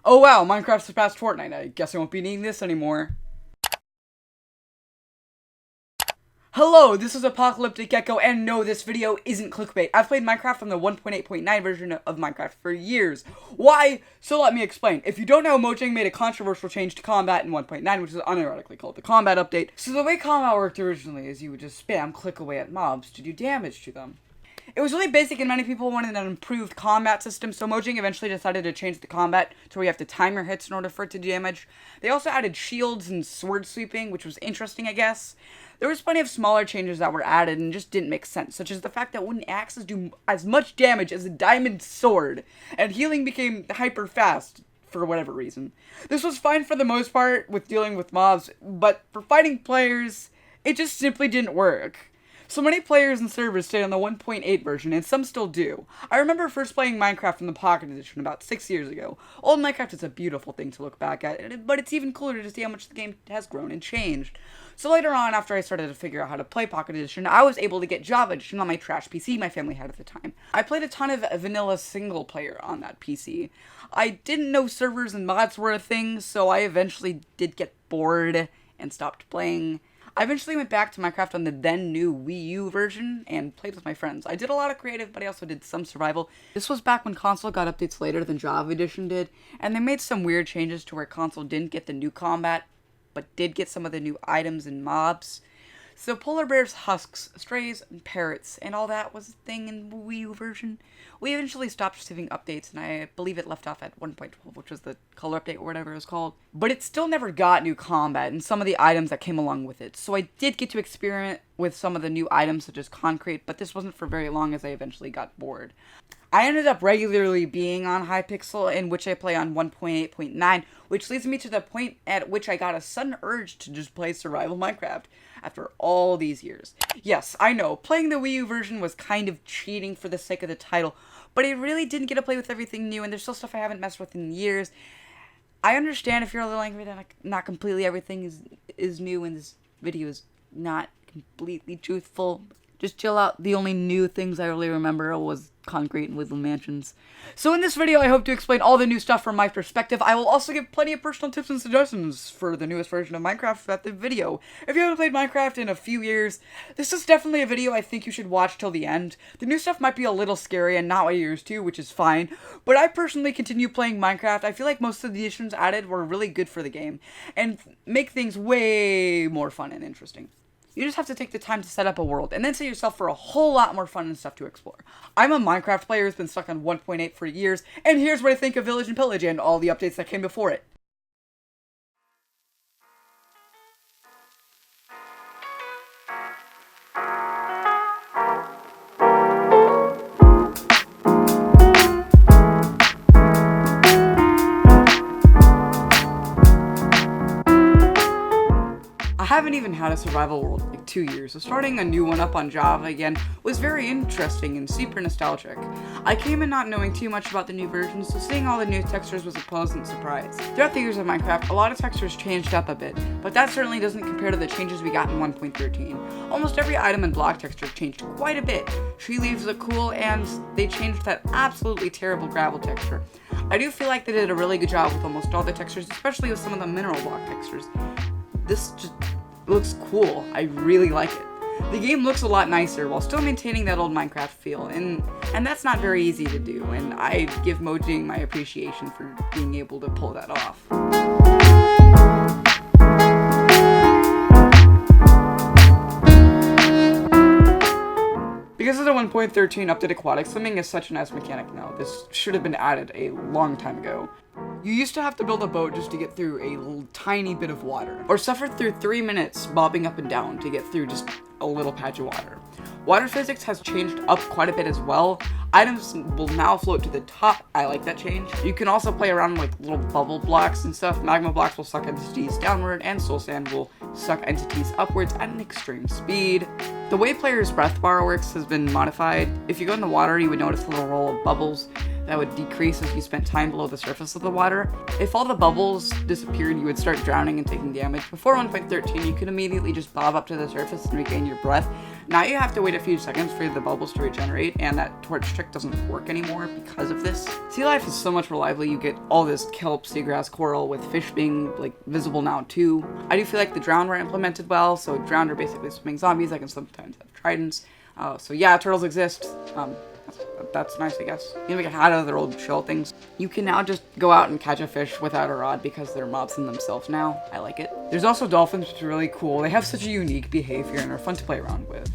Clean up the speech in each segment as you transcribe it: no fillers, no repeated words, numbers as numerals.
Oh wow, Minecraft surpassed Fortnite. I guess I won't be needing this anymore. Hello, this is Apocalyptic Gecko, and no, this video isn't clickbait. I've played Minecraft from the 1.8.9 version of Minecraft for years. Why? So let me explain. If you don't know, Mojang made a controversial change to combat in 1.9, which is unironically called the combat update. So the way combat worked originally is you would just spam click away at mobs to do damage to them. It was really basic and many people wanted an improved combat system, so Mojang eventually decided to change the combat to where you have to time your hits in order for it to do damage. They also added shields and sword sweeping, which was interesting, I guess. There was plenty of smaller changes that were added and just didn't make sense, such as the fact that wooden axes do as much damage as a diamond sword, and healing became hyper fast for whatever reason. This was fine for the most part with dealing with mobs, but for fighting players, it just simply didn't work. So many players and servers stayed on the 1.8 version, and some still do. I remember first playing Minecraft in the Pocket Edition about 6 years ago. Old Minecraft is a beautiful thing to look back at, but it's even cooler to see how much the game has grown and changed. So later on, after I started to figure out how to play Pocket Edition, I was able to get Java Edition on my trash PC my family had at the time. I played a ton of vanilla single player on that PC. I didn't know servers and mods were a thing, so I eventually did get bored and stopped playing. I eventually went back to Minecraft on the then new Wii U version and played with my friends. I did a lot of creative, but I also did some survival. This was back when console got updates later than Java Edition did, and they made some weird changes to where console didn't get the new combat, but did get some of the new items and mobs. So polar bears, husks, strays, and parrots, and all that was a thing in the Wii U version. We eventually stopped receiving updates, and I believe it left off at 1.12, which was the color update or whatever it was called. But it still never got new combat and some of the items that came along with it. So I did get to experiment with some of the new items such as concrete, but this wasn't for very long as I eventually got bored. I ended up regularly being on Hypixel, in which I play on 1.8.9, which leads me to the point at which I got a sudden urge to just play survival Minecraft after all these years. Yes, I know, playing the Wii U version was kind of cheating for the sake of the title, but I really didn't get to play with everything new, and there's still stuff I haven't messed with in years. I understand if you're a little angry that not completely everything is new, and this video is not completely truthful. Just chill out. The only new things I really remember was concrete and woodland mansions. So in this video, I hope to explain all the new stuff from my perspective. I will also give plenty of personal tips and suggestions for the newest version of Minecraft throughout the video. If you haven't played Minecraft in a few years, this is definitely a video I think you should watch till the end. The new stuff might be a little scary and not what you're used to, which is fine, but I personally continue playing Minecraft. I feel like most of the additions added were really good for the game, and make things way more fun and interesting. You just have to take the time to set up a world, and then set yourself for a whole lot more fun and stuff to explore. I'm a Minecraft player who's been stuck on 1.8 for years, and here's what I think of Village and Pillage and all the updates that came before it. I haven't even had a survival world in like 2 years, so starting a new one up on Java again was very interesting and super nostalgic. I came in not knowing too much about the new version, so seeing all the new textures was a pleasant surprise. Throughout the years of Minecraft, a lot of textures changed up a bit, but that certainly doesn't compare to the changes we got in 1.13. Almost every item and block texture changed quite a bit. Tree leaves look cool, and they changed that absolutely terrible gravel texture. I do feel like they did a really good job with almost all the textures, especially with some of the mineral block textures. This just looks cool. I really like it. The game looks a lot nicer while still maintaining that old Minecraft feel, and that's not very easy to do, and I give Mojang my appreciation for being able to pull that off. Because of the 1.13 update aquatic, swimming is such a nice mechanic now. This should have been added a long time ago. You used to have to build a boat just to get through a tiny bit of water, or suffer through 3 minutes bobbing up and down to get through just a little patch of water. Water physics has changed up quite a bit as well. Items will now float to the top. I like that change. You can also play around with little bubble blocks and stuff. Magma blocks will suck entities downward, and soul sand will suck entities upwards at an extreme speed. The way players' breath bar works has been modified. If you go in the water, you would notice a little roll of bubbles that would decrease as you spent time below the surface of the water. If all the bubbles disappeared, you would start drowning and taking damage. Before 1.13, you could immediately just bob up to the surface and regain your breath. Now you have to wait a few seconds for the bubbles to regenerate, and that torch trick doesn't work anymore because of this. Sea life is so much more lively. You get all this kelp, seagrass, coral, with fish being like visible now too. I do feel like the drowned were implemented well, so drowned are basically swimming zombies that can sometimes have tridents. So yeah, turtles exist. That's nice, I guess. You can make a hat out of their old shell things. You can now just go out and catch a fish without a rod because they're mobs in themselves now. I like it. There's also dolphins, which are really cool. They have such a unique behavior and are fun to play around with.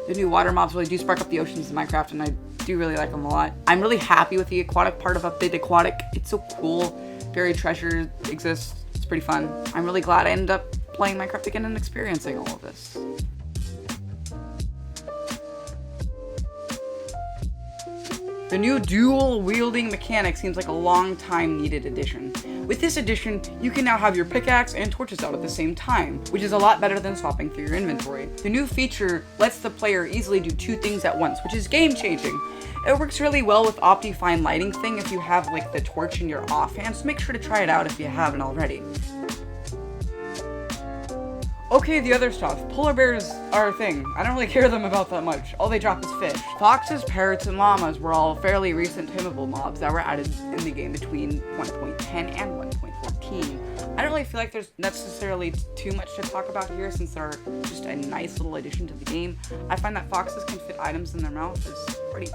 The new water mobs really do spark up the oceans in Minecraft, and I do really like them a lot. I'm really happy with the aquatic part of Update Aquatic. It's so cool. Buried treasure exists. It's pretty fun. I'm really glad I ended up playing Minecraft again and experiencing all of this. The new dual wielding mechanic seems like a long time needed addition. With this addition, you can now have your pickaxe and torches out at the same time, which is a lot better than swapping through your inventory. The new feature lets the player easily do two things at once, which is game changing. It works really well with Optifine lighting thing if you have like the torch in your offhand, so make sure to try it out if you haven't already. Okay, the other stuff. Polar bears are a thing. I don't really care them about that much. All they drop is fish. Foxes, parrots, and llamas were all fairly recent tameable mobs that were added in the game between 1.10 and 1.14. I don't really feel like there's necessarily too much to talk about here since they're just a nice little addition to the game. I find that foxes can fit items in their mouth is pretty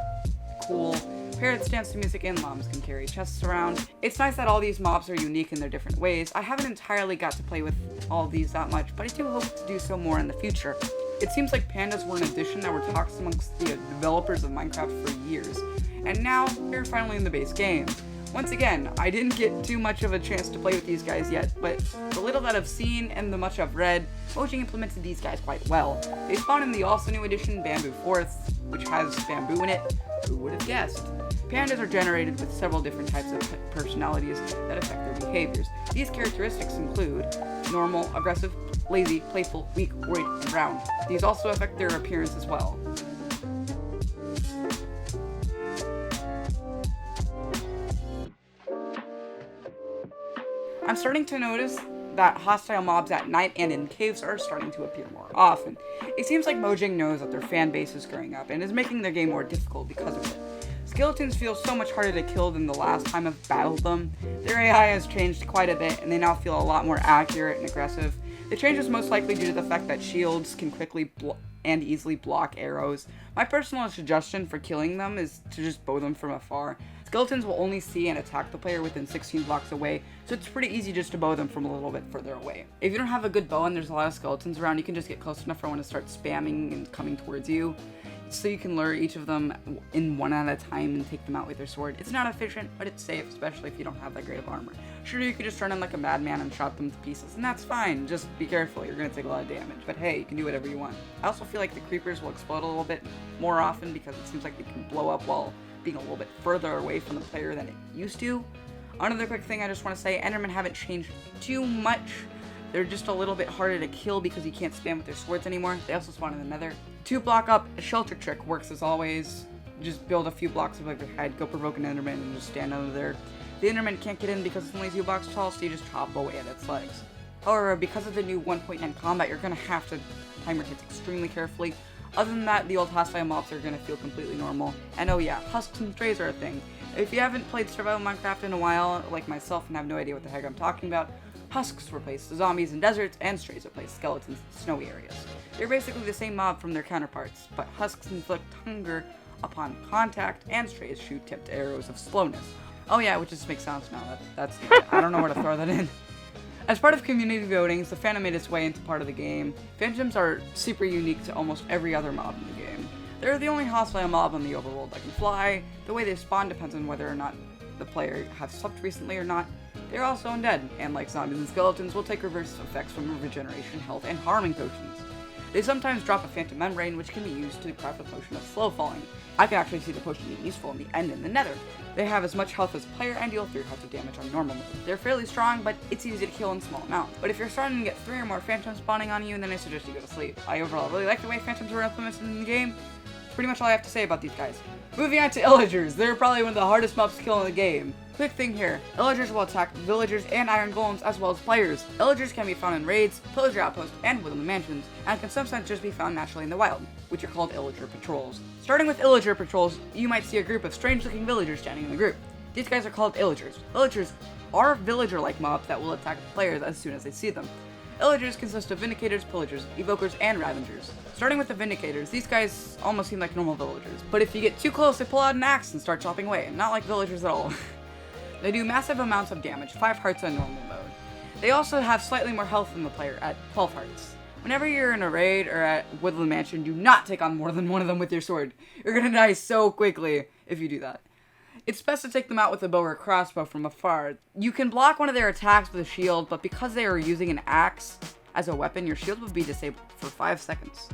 cool. Parrots dance to music and llamas can carry chests around. It's nice that all these mobs are unique in their different ways. I haven't entirely got to play with all of these that much, but I do hope to do so more in the future. It seems like pandas were an addition that were talked amongst the developers of Minecraft for years, and now they're finally in the base game. Once again, I didn't get too much of a chance to play with these guys yet, but the little that I've seen and the much I've read, Mojang implemented these guys quite well. They spawn in the also new edition Bamboo Forests, which has bamboo in it. Who would have guessed? Pandas are generated with several different types of personalities that affect their behaviors. These characteristics include normal, aggressive, lazy, playful, weak, worried, and round. These also affect their appearance as well. I'm starting to notice that hostile mobs at night and in caves are starting to appear more often. It seems like Mojang knows that their fan base is growing up and is making their game more difficult because of it. Skeletons feel so much harder to kill than the last time I've battled them. Their AI has changed quite a bit and they now feel a lot more accurate and aggressive. The change is most likely due to the fact that shields can quickly and easily block arrows. My personal suggestion for killing them is to just bow them from afar. Skeletons will only see and attack the player within 16 blocks away, so it's pretty easy just to bow them from a little bit further away. If you don't have a good bow and there's a lot of skeletons around, you can just get close enough for one to start spamming and coming towards you, so you can lure each of them in one at a time and take them out with your sword. It's not efficient, but it's safe, especially if you don't have that great of armor. Sure, you could just run in like a madman and shot them to pieces, and that's fine. Just be careful, you're gonna take a lot of damage. But hey, you can do whatever you want. I also feel like the creepers will explode a little bit more often because it seems like they can blow up while being a little bit further away from the player than it used to. Another quick thing I just want to say, Endermen haven't changed too much. They're just a little bit harder to kill because you can't spam with their swords anymore. They also spawn in the nether. To block up, a shelter trick works as always. Just build a few blocks above your head, go provoke an Enderman, and just stand under there. The Enderman can't get in because it's only 2 blocks tall, so you just chop away at its legs. However, because of the new 1.9 combat, you're going to have to time your hits extremely carefully. Other than that, the old hostile mobs are going to feel completely normal. And oh yeah, husks and strays are a thing. If you haven't played survival Minecraft in a while, like myself, and have no idea what the heck I'm talking about, husks replace the zombies in deserts, and strays replace skeletons in snowy areas. They're basically the same mob from their counterparts, but husks inflict hunger upon contact, and strays shoot tipped arrows of slowness. Oh yeah, which just makes sense now. That's I don't know where to throw that in. As part of community votings, the Phantom made its way into part of the game. Phantoms are super unique to almost every other mob in the game. They're the only hostile mob in the overworld that can fly. The way they spawn depends on whether or not the player has slept recently or not. They're also undead, and like zombies and skeletons, will take reverse effects from regeneration, health, and harming potions. They sometimes drop a phantom membrane, which can be used to craft a potion of slow falling. I can actually see the potion being useful in the end in the nether. They have as much health as a player and deal 3 hearts of damage on normal mode. They're fairly strong, but it's easy to kill in small amounts. But if you're starting to get 3 or more phantoms spawning on you, then I suggest you go to sleep. I overall really like the way phantoms were implemented in the game. That's pretty much all I have to say about these guys. Moving on to Illagers. They're probably one of the hardest mobs to kill in the game. Quick thing here, Illagers will attack villagers and iron golems as well as players. Illagers can be found in raids, pillager outposts, and woodland mansions, and can sometimes just be found naturally in the wild, which are called Illager patrols. Starting with Illager patrols, you might see a group of strange-looking villagers standing in a group. These guys are called Illagers. Illagers are villager-like mobs that will attack players as soon as they see them. Illagers consist of Vindicators, Pillagers, Evokers, and Ravengers. Starting with the Vindicators, these guys almost seem like normal villagers, but if you get too close, they pull out an axe and start chopping away, not like villagers at all. They do massive amounts of damage, 5 hearts on normal mode. They also have slightly more health than the player at 12 hearts. Whenever you're in a raid or at Woodland Mansion, do not take on more than one of them with your sword. You're gonna die so quickly if you do that. It's best to take them out with a bow or a crossbow from afar. You can block one of their attacks with a shield, but because they are using an axe as a weapon, your shield will be disabled for 5 seconds.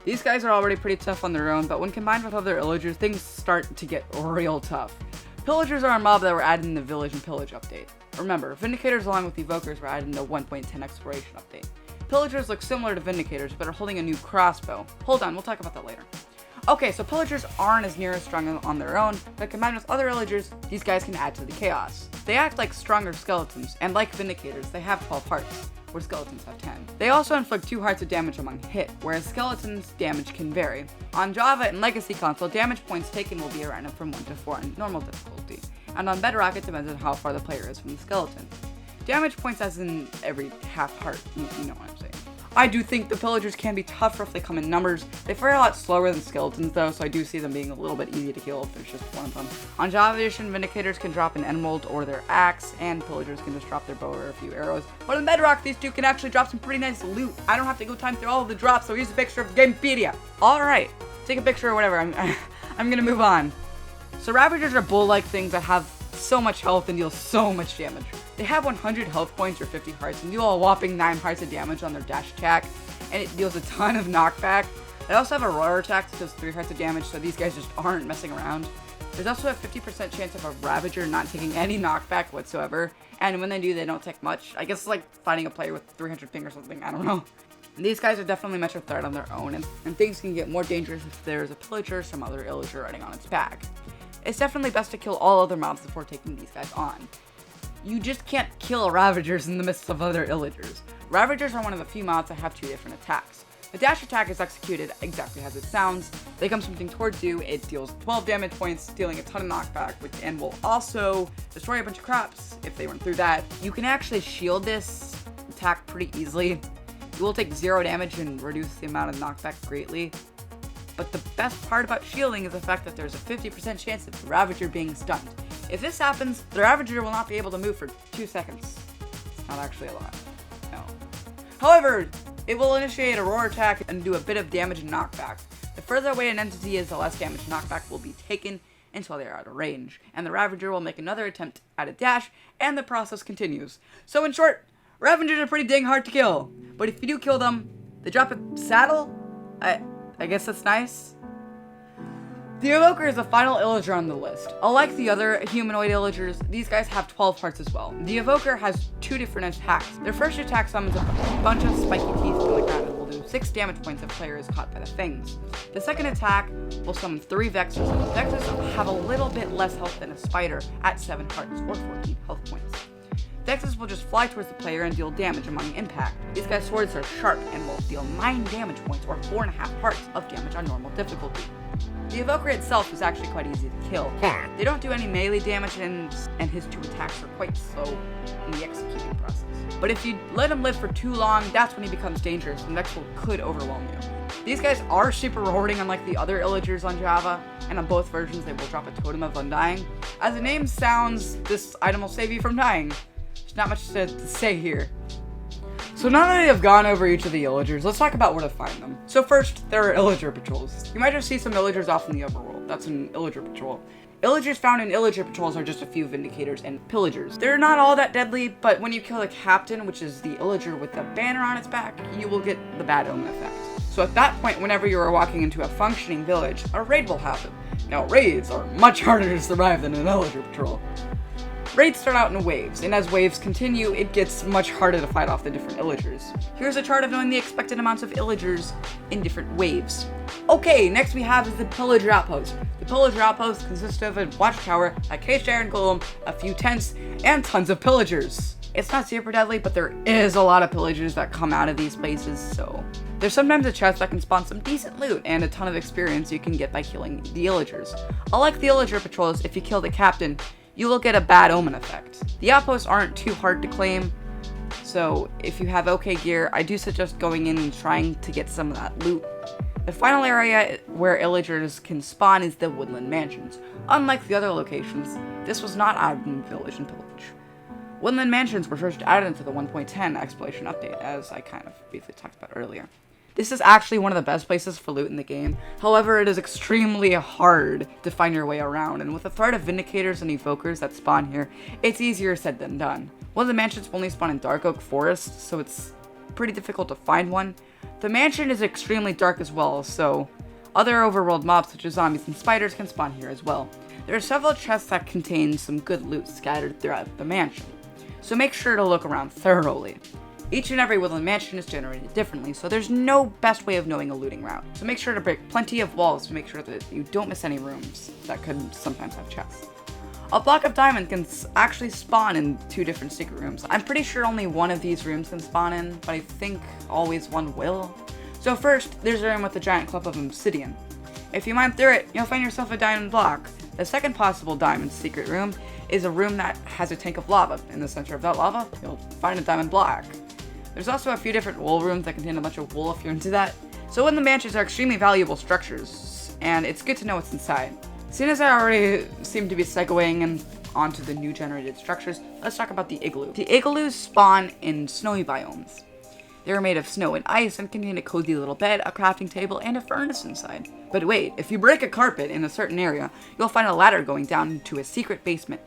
These guys are already pretty tough on their own, but when combined with other Illagers, things start to get real tough. Pillagers are a mob that were added in the Village and Pillage update. Remember, Vindicators along with Evokers were added in the 1.10 Exploration update. Pillagers look similar to Vindicators, but are holding a new crossbow. Hold on, we'll talk about that later. Okay, so Pillagers aren't as near as strong on their own, but combined with other Illagers, these guys can add to the chaos. They act like stronger skeletons, and like Vindicators, they have 12 hearts, where skeletons have 10. They also inflict 2 hearts of damage among hit, whereas skeletons' damage can vary. On Java and Legacy console, damage points taken will be a random from 1 to 4 in normal difficulty, and on Bedrock it depends on how far the player is from the skeleton. Damage points as in every half heart, you know what I'm saying. I do think the Pillagers can be tougher if they come in numbers. They fire a lot slower than skeletons though, so I do see them being a little bit easy to kill if there's just one of them. On Java Edition, Vindicators can drop an emerald or their axe, and Pillagers can just drop their bow or a few arrows. But in Bedrock, these two can actually drop some pretty nice loot. I don't have to go time through all of the drops, so here's a picture of Gamepedia. Alright, take a picture or whatever, I'm gonna move on. So Ravagers are bull-like things that have so much health and deal so much damage. They have 100 health points or 50 hearts and deal a whopping 9 hearts of damage on their dash attack, and it deals a ton of knockback. They also have a roar attack that does 3 hearts of damage, so these guys just aren't messing around. There's also a 50% chance of a Ravager not taking any knockback whatsoever, and when they do, they don't take much. I guess it's like fighting a player with 300 ping or something, I don't know. And these guys are definitely much of a threat on their own, and things can get more dangerous if there's a Pillager or some other Illager riding on its back. It's definitely best to kill all other mobs before taking these guys on. You just can't kill Ravagers in the midst of other Illagers. Ravagers are one of the few mobs that have 2 different attacks. The dash attack is executed exactly as it sounds. They come something towards you, it deals 12 damage points, dealing a ton of knockback, and will also destroy a bunch of crops if they run through that. You can actually shield this attack pretty easily. You will take 0 damage and reduce the amount of knockback greatly. But the best part about shielding is the fact that there's a 50% chance of the Ravager being stunned. If this happens, the Ravager will not be able to move for 2 seconds. It's not actually a lot. No. However, it will initiate a roar attack and do a bit of damage and knockback. The further away an entity is, the less damage and knockback will be taken until they are out of range. And the Ravager will make another attempt at a dash, and the process continues. So in short, Ravagers are pretty dang hard to kill. But if you do kill them, they drop a saddle? I guess that's nice. The Evoker is the final Illager on the list. Unlike the other humanoid Illagers, these guys have 12 hearts as well. The Evoker has 2 different attacks. Their first attack summons a bunch of spiky teeth from the ground and will do 6 damage points if the player is caught by the fangs. The second attack will summon 3 Vexes, and the Vexes have a little bit less health than a spider at 7 hearts or 14 health points. Vexes will just fly towards the player and deal damage among impact. These guys' swords are sharp and will deal 9 damage points or 4.5 hearts of damage on normal difficulty. The Evoker itself is actually quite easy to kill. They don't do any melee damage and his 2 attacks are quite slow in the executing process. But if you let him live for too long, that's when he becomes dangerous and Vex could overwhelm you. These guys are super rewarding unlike the other Illagers on Java, and on both versions they will drop a Totem of Undying. As the name sounds, this item will save you from dying. There's not much to say here. So now that I have gone over each of the Illagers, let's talk about where to find them. So first, there are Illager patrols. You might just see some Illagers off in the overworld. That's an Illager patrol. Illagers found in Illager patrols are just a few Vindicators and Pillagers. They're not all that deadly, but when you kill a captain, which is the Illager with the banner on its back, you will get the bad omen effect. So at that point, whenever you are walking into a functioning village, a raid will happen. Now raids are much harder to survive than an Illager patrol. Raids start out in waves, and as waves continue, it gets much harder to fight off the different Illagers. Here's a chart of knowing the expected amounts of Illagers in different waves. Okay, next we have is the Pillager Outpost. The Pillager Outpost consists of a watchtower, a caged iron golem, a few tents, and tons of pillagers. It's not super deadly, but there is a lot of pillagers that come out of these places, so... There's sometimes a chest that can spawn some decent loot and a ton of experience you can get by killing the Illagers. Unlike the Illager patrols, if you kill the captain, you will get a bad omen effect. The outposts aren't too hard to claim, so if you have okay gear, I do suggest going in and trying to get some of that loot. The final area where Illagers can spawn is the Woodland Mansions. Unlike the other locations, this was not added in Village and Pillage. Woodland Mansions were first added into the 1.10 exploration update, as I kind of briefly talked about earlier. This is actually one of the best places for loot in the game, however it is extremely hard to find your way around, and with the threat of Vindicators and Evokers that spawn here, it's easier said than done. One of the mansions only spawn in Dark Oak Forest, so it's pretty difficult to find one. The mansion is extremely dark as well, so other overworld mobs such as zombies and spiders can spawn here as well. There are several chests that contain some good loot scattered throughout the mansion, so make sure to look around thoroughly. Each and every Woodland Mansion is generated differently, so there's no best way of knowing a looting route. So make sure to break plenty of walls to make sure that you don't miss any rooms that could sometimes have chests. A block of diamond can actually spawn in 2 different secret rooms. I'm pretty sure only one of these rooms can spawn in, but I think always one will. So first, there's a room with a giant clump of obsidian. If you mine through it, you'll find yourself a diamond block. The second possible diamond secret room is a room that has a tank of lava. In the center of that lava, you'll find a diamond block. There's also a few different wool rooms that contain a bunch of wool if you're into that. So Woodland Mansions are extremely valuable structures, and it's good to know what's inside. Seeing as I already seem to be segueing onto the new generated structures, let's talk about the igloo. The igloos spawn in snowy biomes. They are made of snow and ice and contain a cozy little bed, a crafting table, and a furnace inside. But wait, if you break a carpet in a certain area, you'll find a ladder going down into a secret basement.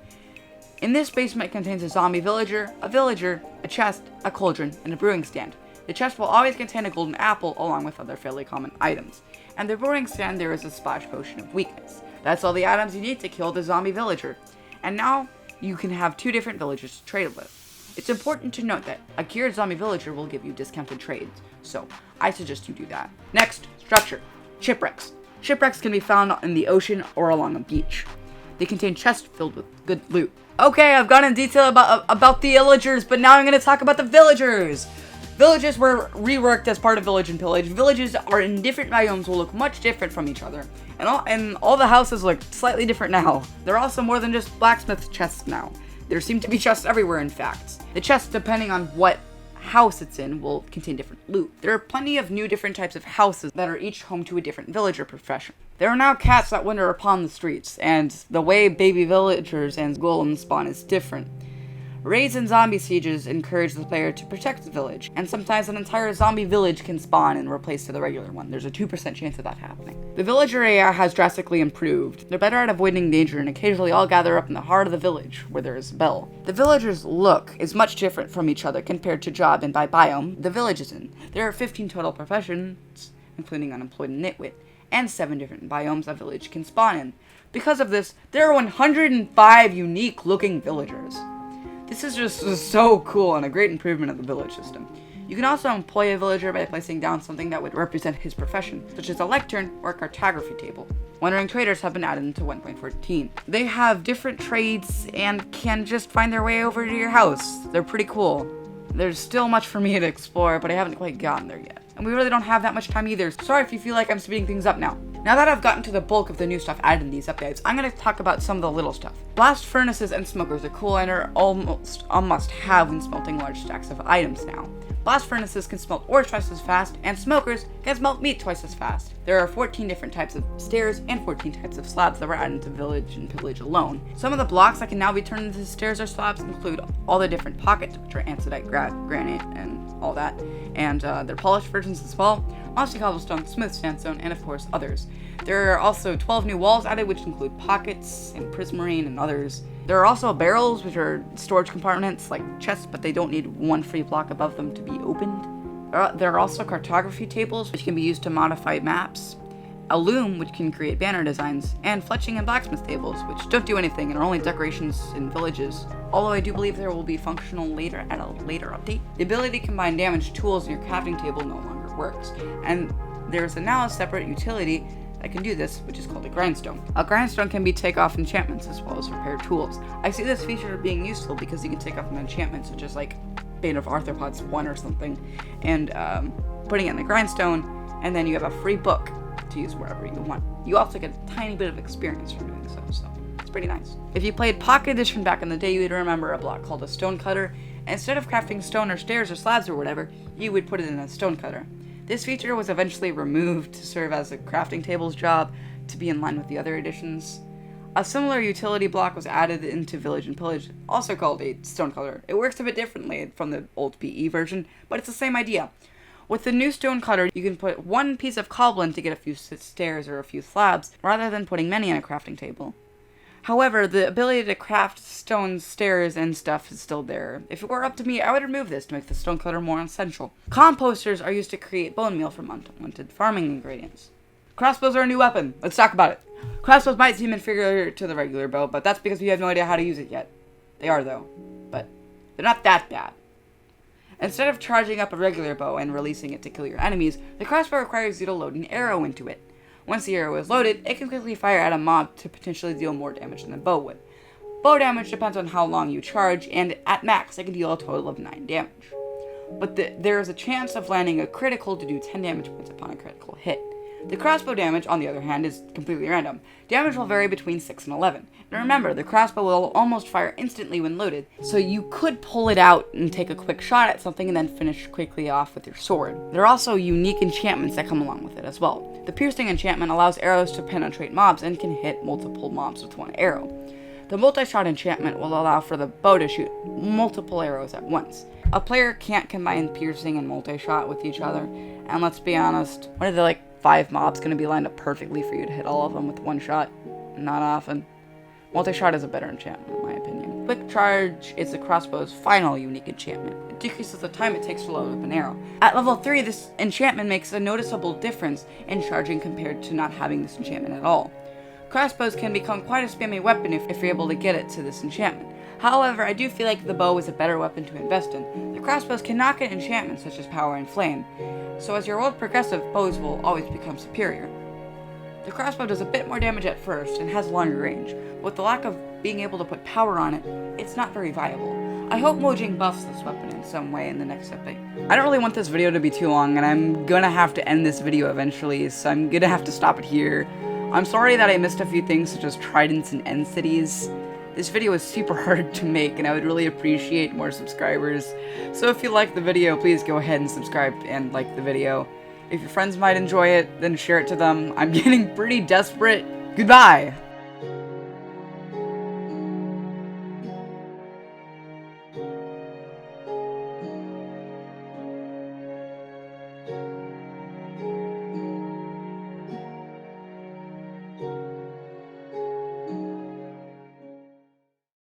In this basement contains a zombie villager, a chest, a cauldron, and a brewing stand. The chest will always contain a golden apple along with other fairly common items. And the brewing stand there is a splash potion of weakness. That's all the items you need to kill the zombie villager. And now you can have 2 different villagers to trade with. It's important to note that a geared zombie villager will give you discounted trades, so I suggest you do that. Next, structure. Shipwrecks. Shipwrecks can be found in the ocean or along a beach. They contain chests filled with good loot. Okay, I've gone in detail about the Illagers, but now I'm going to talk about the villagers. Villages were reworked as part of Village and Pillage. Villages are in different biomes, will look much different from each other. And all the houses look slightly different now. There are also more than just blacksmith chests now. There seem to be chests everywhere, in fact. The chests, depending on what house it's in, will contain different loot. There are plenty of new different types of houses that are each home to a different villager profession. There are now cats that wander upon the streets, and the way baby villagers and golems spawn is different. Raids and zombie sieges encourage the player to protect the village, and sometimes an entire zombie village can spawn and replace the regular one. There's a 2% chance of that happening. The villager AI has drastically improved. They're better at avoiding danger and occasionally all gather up in the heart of the village, where there is a bell. The villagers' look is much different from each other compared to job and by biome the village is in. There are 15 total professions, including unemployed and nitwit, and 7 different biomes a village can spawn in. Because of this, there are 105 unique looking villagers. This is just so cool and a great improvement of the village system. You can also employ a villager by placing down something that would represent his profession, such as a lectern or a cartography table. Wandering traders have been added into 1.14. They have different trades and can just find their way over to your house. They're pretty cool. There's still much for me to explore, but I haven't quite gotten there yet. And we really don't have that much time either. Sorry if you feel like I'm speeding things up now. Now that I've gotten to the bulk of the new stuff added in these updates, I'm going to talk about some of the little stuff. Blast furnaces and smokers are cool and are almost a must-have when smelting large stacks of items now. Blast furnaces can smelt ore twice as fast, and smokers can smelt meat twice as fast. There are 14 different types of stairs and 14 types of slabs that were added to Village and Pillage alone. Some of the blocks that can now be turned into stairs or slabs include all the different pockets, which are andesite, granite, and all that, and their polished versions as well, mossy cobblestone, smooth sandstone, and of course others. There are also 12 new walls added, which include pockets and prismarine and others. There are also barrels, which are storage compartments like chests, but they don't need one free block above them to be opened. There are also cartography tables, which can be used to modify maps. a loom, which can create banner designs, and fletching and blacksmith tables, which don't do anything and are only decorations in villages. Although I do believe there will be functional later at a later update. The ability to combine damaged tools in your crafting table no longer works, and there's now a separate utility that can do this, which is called a grindstone. A grindstone can be take off enchantments as well as repair tools. I see this feature being useful because you can take off an enchantment such as like Bane of Arthropods 1 or something, and putting it in the grindstone, and then you have a free book to use wherever you want. You also get a tiny bit of experience from doing so it's pretty nice. If you played Pocket Edition back in the day, you would remember a block called a stone cutter. Instead of crafting stone or stairs or slabs or whatever, you would put it in a stone cutter. This feature was eventually removed to serve as a crafting table's job to be in line with the other editions. A similar utility block was added into Village and Pillage, also called a stone cutter. It works a bit differently from the old PE version, but it's the same idea. With the new stone cutter, you can put one piece of cobblin to get a few stairs or a few slabs, rather than putting many on a crafting table. However, the ability to craft stone stairs and stuff is still there. If it were up to me, I would remove this to make the stone cutter more essential. Composters are used to create bone meal from unwanted farming ingredients. Crossbows are a new weapon. Let's talk about it. Crossbows might seem inferior to the regular bow, but that's because you have no idea how to use it yet. They are, though. But they're not that bad. Instead of charging up a regular bow and releasing it to kill your enemies, the crossbow requires you to load an arrow into it. Once the arrow is loaded, it can quickly fire at a mob to potentially deal more damage than the bow would. Bow damage depends on how long you charge, and at max, it can deal a total of 9 damage. But there is a chance of landing a critical to do 10 damage points upon a critical hit. The crossbow damage, on the other hand, is completely random. Damage will vary between 6 and 11. Now remember, the crossbow will almost fire instantly when loaded, so you could pull it out and take a quick shot at something and then finish quickly off with your sword. There are also unique enchantments that come along with it as well. The piercing enchantment allows arrows to penetrate mobs and can hit multiple mobs with one arrow. The multi-shot enchantment will allow for the bow to shoot multiple arrows at once. A player can't combine piercing and multi-shot with each other, and let's be honest, what are the 5 mobs going to be lined up perfectly for you to hit all of them with one shot? Not often. Multi-shot is a better enchantment in my opinion. Quick Charge is the crossbow's final unique enchantment. It decreases the time it takes to load up an arrow. At level 3, this enchantment makes a noticeable difference in charging compared to not having this enchantment at all. Crossbows can become quite a spammy weapon if you're able to get it to this enchantment. However, I do feel like the bow is a better weapon to invest in. The crossbows cannot get enchantments such as Power and Flame, so as your world progresses, bows will always become superior. The crossbow does a bit more damage at first and has longer range, but with the lack of being able to put power on it, it's not very viable. I hope Mojang buffs this weapon in some way in the next update. I don't really want this video to be too long, and I'm gonna have to end this video eventually, so I'm gonna have to stop it here. I'm sorry that I missed a few things such as tridents and end cities. This video is super hard to make, and I would really appreciate more subscribers. So if you liked the video, please go ahead and subscribe and like the video. If your friends might enjoy it, then share it to them. I'm getting pretty desperate. Goodbye!